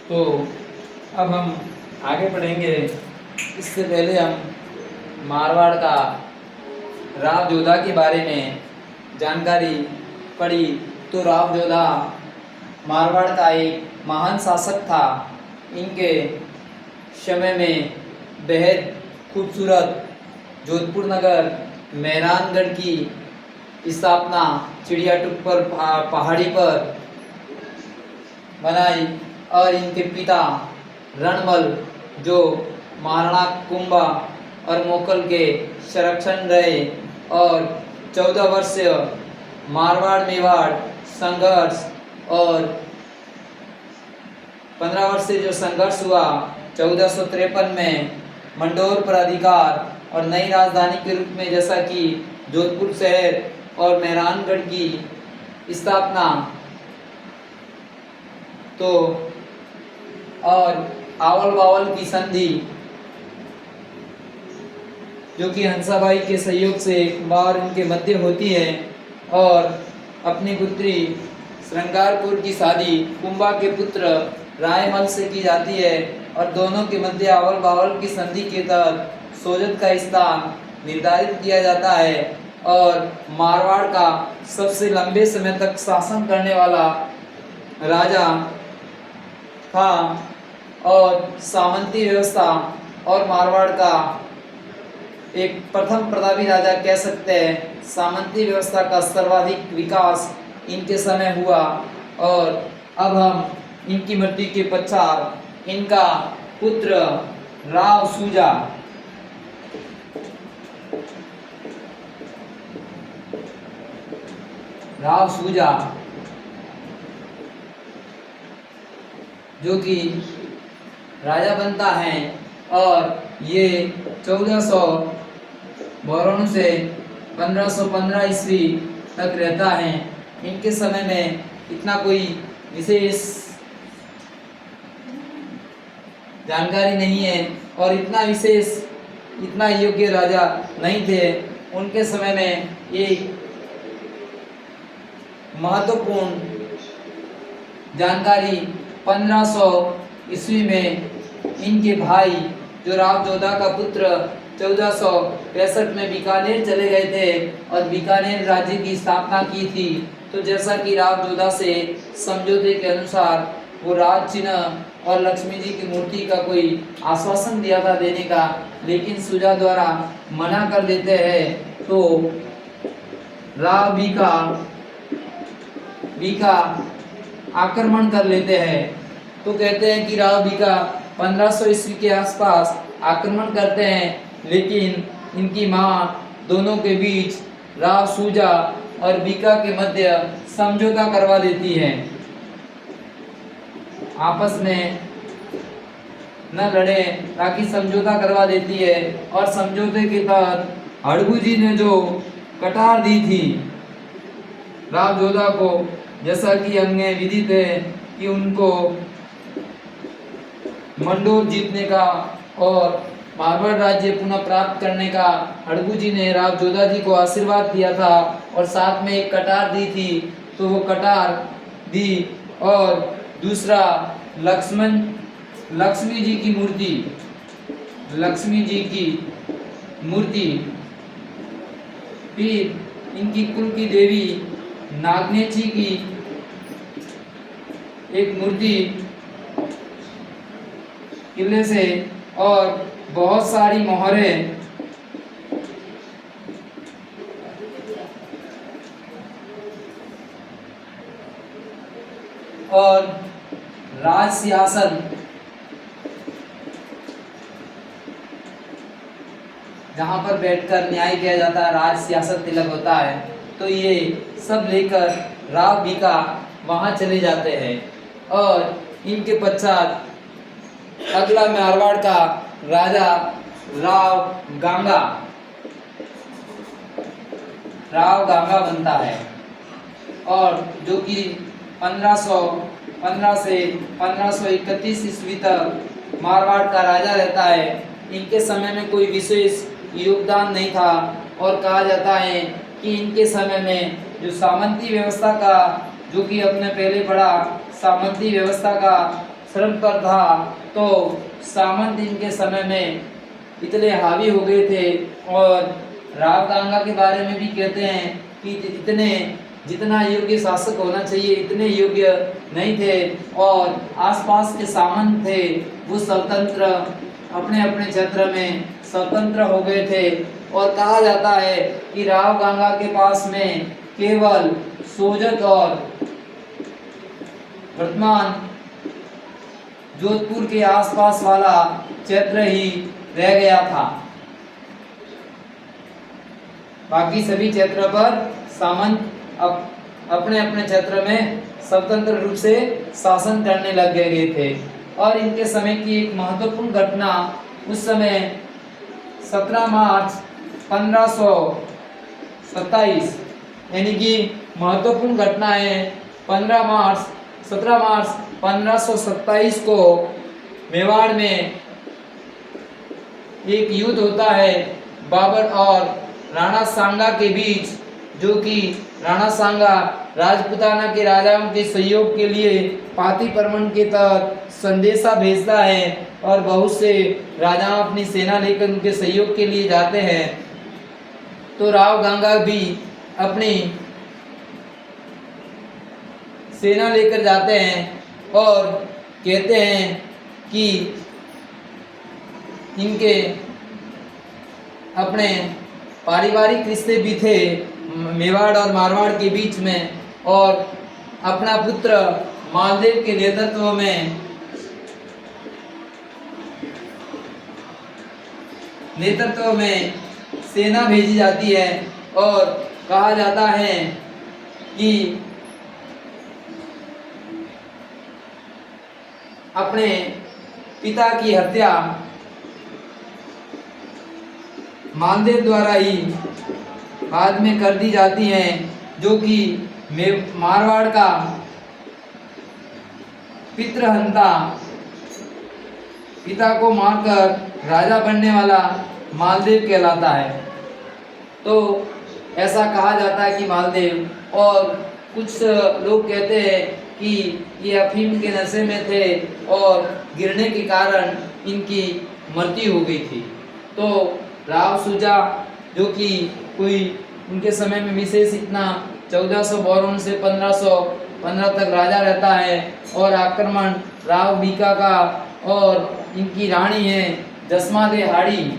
तो अब हम आगे बढ़ेंगे। इससे पहले हम मारवाड़ का राव जोधा के बारे में जानकारी पढ़ी। तो राव जोधा मारवाड़ का एक महान शासक था। इनके समय में बेहद खूबसूरत जोधपुर नगर मेहरानगढ़ की स्थापना चिड़ियाटुक पर पहाड़ी पर बनाई और इनके पिता रणमल जो महाराणा कुंभा और मोकल के संरक्षण रहे और 14 वर्षीय मारवाड़ मेवाड़ संघर्ष और 15 वर्ष से जो संघर्ष हुआ 1453 में मंडोर पर अधिकार और नई राजधानी के रूप में जैसा कि जोधपुर शहर और मेहरानगढ़ की स्थापना, तो और आवल बावल की संधि जो कि हंसाबाई के सहयोग से एक बार इनके मध्य होती है और अपनी पुत्री श्रृंगारपुर की शादी कुंभा के पुत्र रायमल से की जाती है और दोनों के मध्य आवल बावल की संधि के तहत सोजत का स्थान निर्धारित किया जाता है और मारवाड़ का सबसे लंबे समय तक शासन करने वाला राजा था और सामंती व्यवस्था और मारवाड़ का एक प्रथम प्रतापी राजा कह सकते हैं। सामंती व्यवस्था का सर्वाधिक विकास इनके समय हुआ और अब हम इनकी मृत्यु के पश्चात इनका पुत्र राव सूजा जो कि राजा बनता है और ये 1492 से 1515 ईस्वी तक रहता है। इनके समय में इतना कोई विशेष जानकारी नहीं है और इतना योग्य राजा नहीं थे। उनके समय में एक महत्वपूर्ण जानकारी 1500 ईस्वी में इनके भाई जो राव जोधा का पुत्र 1465 में बीकानेर चले गए थे और बीकानेर राज्य की स्थापना की थी। तो जैसा कि राव जोधा से समझौते के अनुसार वो राज चिन्ह और लक्ष्मी जी की मूर्ति का कोई आश्वासन दिया था देने का, लेकिन सूजा द्वारा मना कर देते हैं। तो राव बीका आक्रमण कर लेते हैं। तो कहते हैं कि राव बीका 1500 ईस्वी के आसपास आक्रमण करते हैं, लेकिन इनकी माँ दोनों के बीच राव सूजा और बीका के मध्य समझौता करवा देती है। आपस में न लड़े ताकि समझौता करवा देती है और समझौते के तहत हड़गू जी ने जो कटार दी थी राव जोधा को, जैसा कि हमने विदित है कि उनको मंडोर जीतने का और मारवाड़ राज्य पुनः प्राप्त करने का हड़गू जी ने राव जोधा जी को आशीर्वाद दिया था और साथ में एक कटार दी थी। तो वो कटार दी और दूसरा लक्ष्मी जी की मूर्ति, फिर इनकी कुल की देवी नागनेची की एक मूर्ति किले से और बहुत सारी मोहरें और राज सियासन जहां पर बैठकर न्याय किया जाता है, राज सियासत तिलक होता है। तो ये सब लेकर राव बीका वहां चले जाते हैं और इनके पश्चात अगला मारवाड़ का राजा राव गांगा बनता है और जो कि 1515 से 1531 ईस्वी तक मारवाड़ का राजा रहता है। इनके समय में कोई विशेष योगदान नहीं था और कहा जाता है कि इनके समय में जो सामंती व्यवस्था का, जो कि अपने पहले पढ़ा, सामंती व्यवस्था का श्रम पर था, तो सामंत इनके समय में इतने हावी हो गए थे। और राव गांगा के बारे में भी कहते हैं कि इतने जितना योग्य शासक होना चाहिए इतने योग्य नहीं थे, और आसपास के सामंत थे वो स्वतंत्र अपने अपने क्षेत्र में स्वतंत्र हो गए थे। और कहा जाता है कि राव गांगा के पास में केवल सोजत और वर्तमान जोधपुर के आसपास वाला क्षेत्र ही रह गया था। बाकी सभी क्षेत्र पर सामंत अपने अपने क्षेत्र में स्वतंत्र रूप से शासन करने लग गए थे। और इनके समय की एक महत्वपूर्ण घटना उस समय 17 मार्च 1527 यानी कि महत्वपूर्ण घटना है 17 मार्च 1527 को मेवाड़ में एक युद्ध होता है बाबर और राणा सांगा के बीच, जो कि राणा सांगा राजपूताना के राजाओं के सहयोग के लिए पाती परमन के तहत संदेशा भेजता है और बहुत से राजा अपनी सेना लेकर उनके सहयोग के लिए जाते हैं। तो राव गांगा भी अपनी सेना लेकर जाते हैं और कहते हैं कि इनके अपने पारिवारिक रिश्ते भी थे मेवाड़ और मारवाड़ के बीच में, और अपना पुत्र मालदेव के नेतृत्व में सेना भेजी जाती है। और कहा जाता है कि अपने पिता की हत्या मालदेव द्वारा ही बाद में कर दी जाती है, जो कि मारवाड़ का पितृहंता, पिता को मारकर राजा बनने वाला मालदेव कहलाता है। तो ऐसा कहा जाता है कि मालदेव, और कुछ लोग कहते हैं कि ये अफीम के नशे में थे और गिरने के कारण इनकी मृत्यु हो गई थी। तो राव सूजा जो कि कोई उनके समय में विशेष इतना 1452 से 1515 तक राजा रहता है, और आक्रमण राव बीका का, और इनकी रानी है जसमादे हाड़ी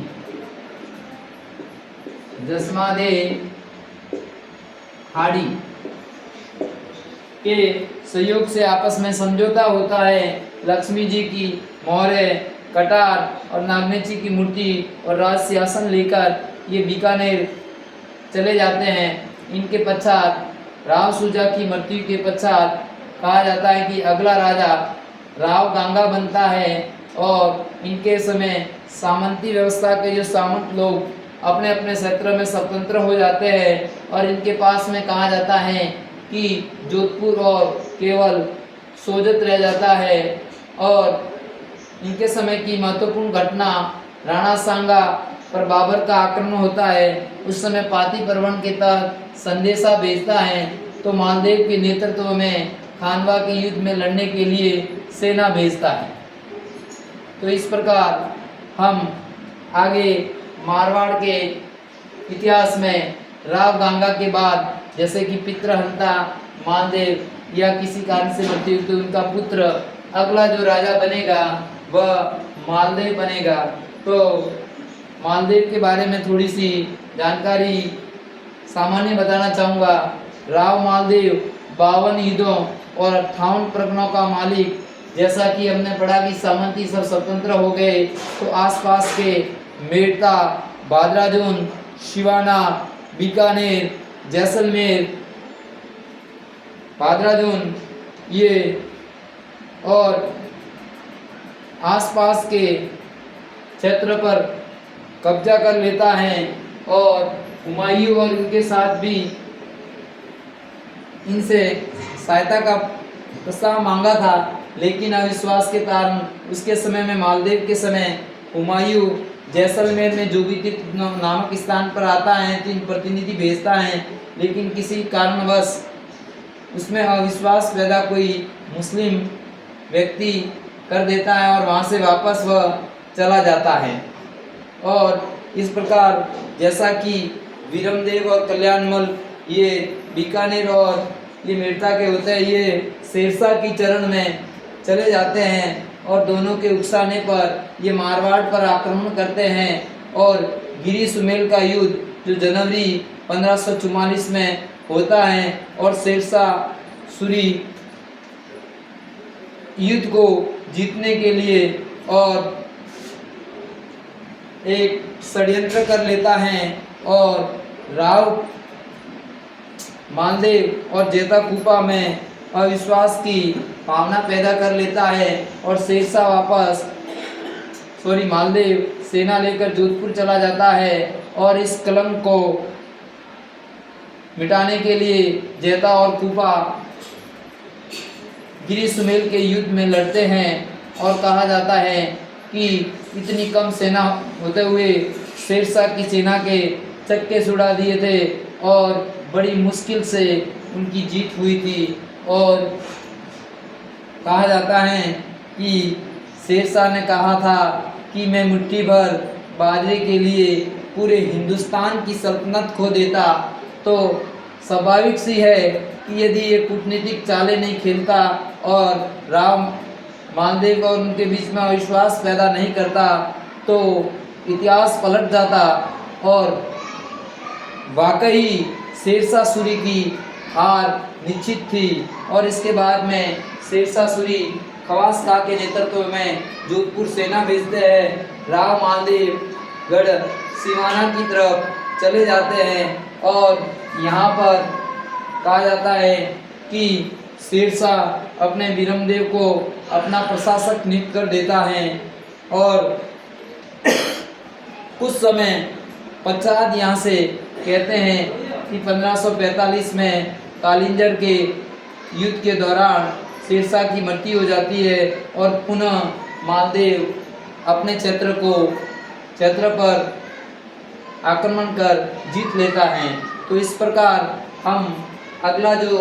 के सहयोग से आपस में समझौता होता है। लक्ष्मी जी की मोहरे, कटार और नागनेच जी की मूर्ति और राज सिंहासन लेकर ये बीकानेर चले जाते हैं। इनके पश्चात राव सूजा की मृत्यु के पश्चात कहा जाता है कि अगला राजा राव गांगा बनता है, और इनके समय सामंती व्यवस्था के जो सामंत लोग अपने अपने क्षेत्र में स्वतंत्र हो जाते हैं, और इनके पास में कहा जाता है कि जोधपुर और केवल सोजत रह जाता है। और इनके समय की महत्वपूर्ण घटना राणा सांगा पर बाबर का आक्रमण होता है। उस समय पाती परवन के तहत संदेशा भेजता है, तो मालदेव के नेतृत्व में खानवा के युद्ध में लड़ने के लिए सेना भेजता है। तो इस प्रकार हम आगे मारवाड़ के इतिहास में राव गांगा के बाद जैसे कि पितृहंता मालदेव या किसी कारण से मृत्यु, तो उनका पुत्र अगला जो राजा बनेगा वह मालदेव बनेगा। तो मालदेव के बारे में थोड़ी सी जानकारी सामान्य बताना चाहूँगा। राव मालदेव 52 युद्धों और 58 परगनों का मालिक। जैसा कि हमने पढ़ा कि सामंती सब स्वतंत्र हो गए, तो आसपास के मेड़ता, बादराजून, शिवाना, बीकानेर, जैसलमेर, बादराजून ये और आसपास के क्षेत्र पर कब्जा कर लेता है, और हुमायूं और उनके साथ भी इनसे सहायता का प्रस्ताव मांगा था, लेकिन अविश्वास के कारण उसके समय में मालदेव के समय हुमायूं जैसलमेर में जोगीतीर्थ नामक स्थान पर आता है, 3 प्रतिनिधि भेजता है, लेकिन किसी कारणवश उसमें अविश्वास पैदा कोई मुस्लिम व्यक्ति कर देता है और वहाँ से वापस वह चला जाता है। और इस प्रकार जैसा कि वीरमदेव और कल्याणमल ये बीकानेर और ये मेड़ता के होते हैं, ये शेरशाह की चरण में चले जाते हैं और दोनों के उकसाने पर ये मारवाड़ पर आक्रमण करते हैं और गिरी सुमेल का युद्ध जो जनवरी 1544 में होता है और शेरशाह सूरी युद्ध को जीतने के लिए और एक षड्यंत्र कर लेता है और राव मालदेव और जेता कूपा में अविश्वास की भावना पैदा कर लेता है और शेरशाह मालदेव सेना लेकर जोधपुर चला जाता है और इस कलंक को मिटाने के लिए जेता और कूपा गिरी सुमेल के युद्ध में लड़ते हैं और कहा जाता है कि इतनी कम सेना होते हुए शेरशाह की सेना के चक्के छुड़ा दिए थे और बड़ी मुश्किल से उनकी जीत हुई थी। और कहा जाता है कि शेरशाह ने कहा था कि मैं मुट्ठी भर बाजरे के लिए पूरे हिंदुस्तान की सल्तनत खो देता, तो स्वाभाविक सी है कि यदि ये कूटनीतिक चालें नहीं खेलता और राव मालदेव और उनके बीच में अविश्वास पैदा नहीं करता तो इतिहास पलट जाता और वाकई शेरशाह सूरी की हार निश्चित थी। और इसके बाद में शेरशाह सूरी खवास खां के नेतृत्व में जोधपुर सेना भेजते हैं। राव मालदेव गढ़ सिवाना की तरफ चले जाते हैं और यहाँ पर कहा जाता है कि शेरशाह अपने वीरमदेव को अपना प्रशासक नियुक्त कर देता है और कुछ समय पश्चात यहाँ से कहते हैं कि 1545 में कालिंजर के युद्ध के दौरान शेरशाह की मृत्यु हो जाती है और पुनः मालदेव अपने क्षेत्र पर आक्रमण कर जीत लेता है। तो इस प्रकार हम अगला जो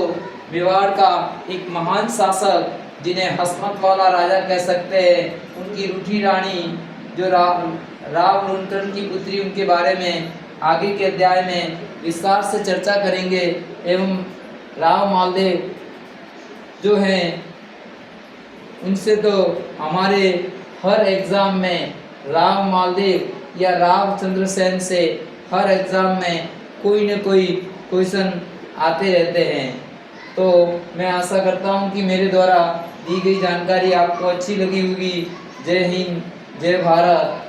मेवाड़ का एक महान शासक जिन्हें हसमत वाला राजा कह सकते हैं, उनकी रूठी रानी जो राव लुंठन की पुत्री, उनके बारे में आगे के अध्याय में विस्तार से चर्चा करेंगे। एवं राव मालदेव जो हैं उनसे तो हमारे हर एग्ज़ाम में राव मालदेव या राव चंद्रसेन से हर एग्ज़ाम में कोई न कोई क्वेश्चन आते रहते हैं। तो मैं आशा करता हूं कि मेरे द्वारा दी गई जानकारी आपको अच्छी लगी होगी। जय हिंद, जय भारत।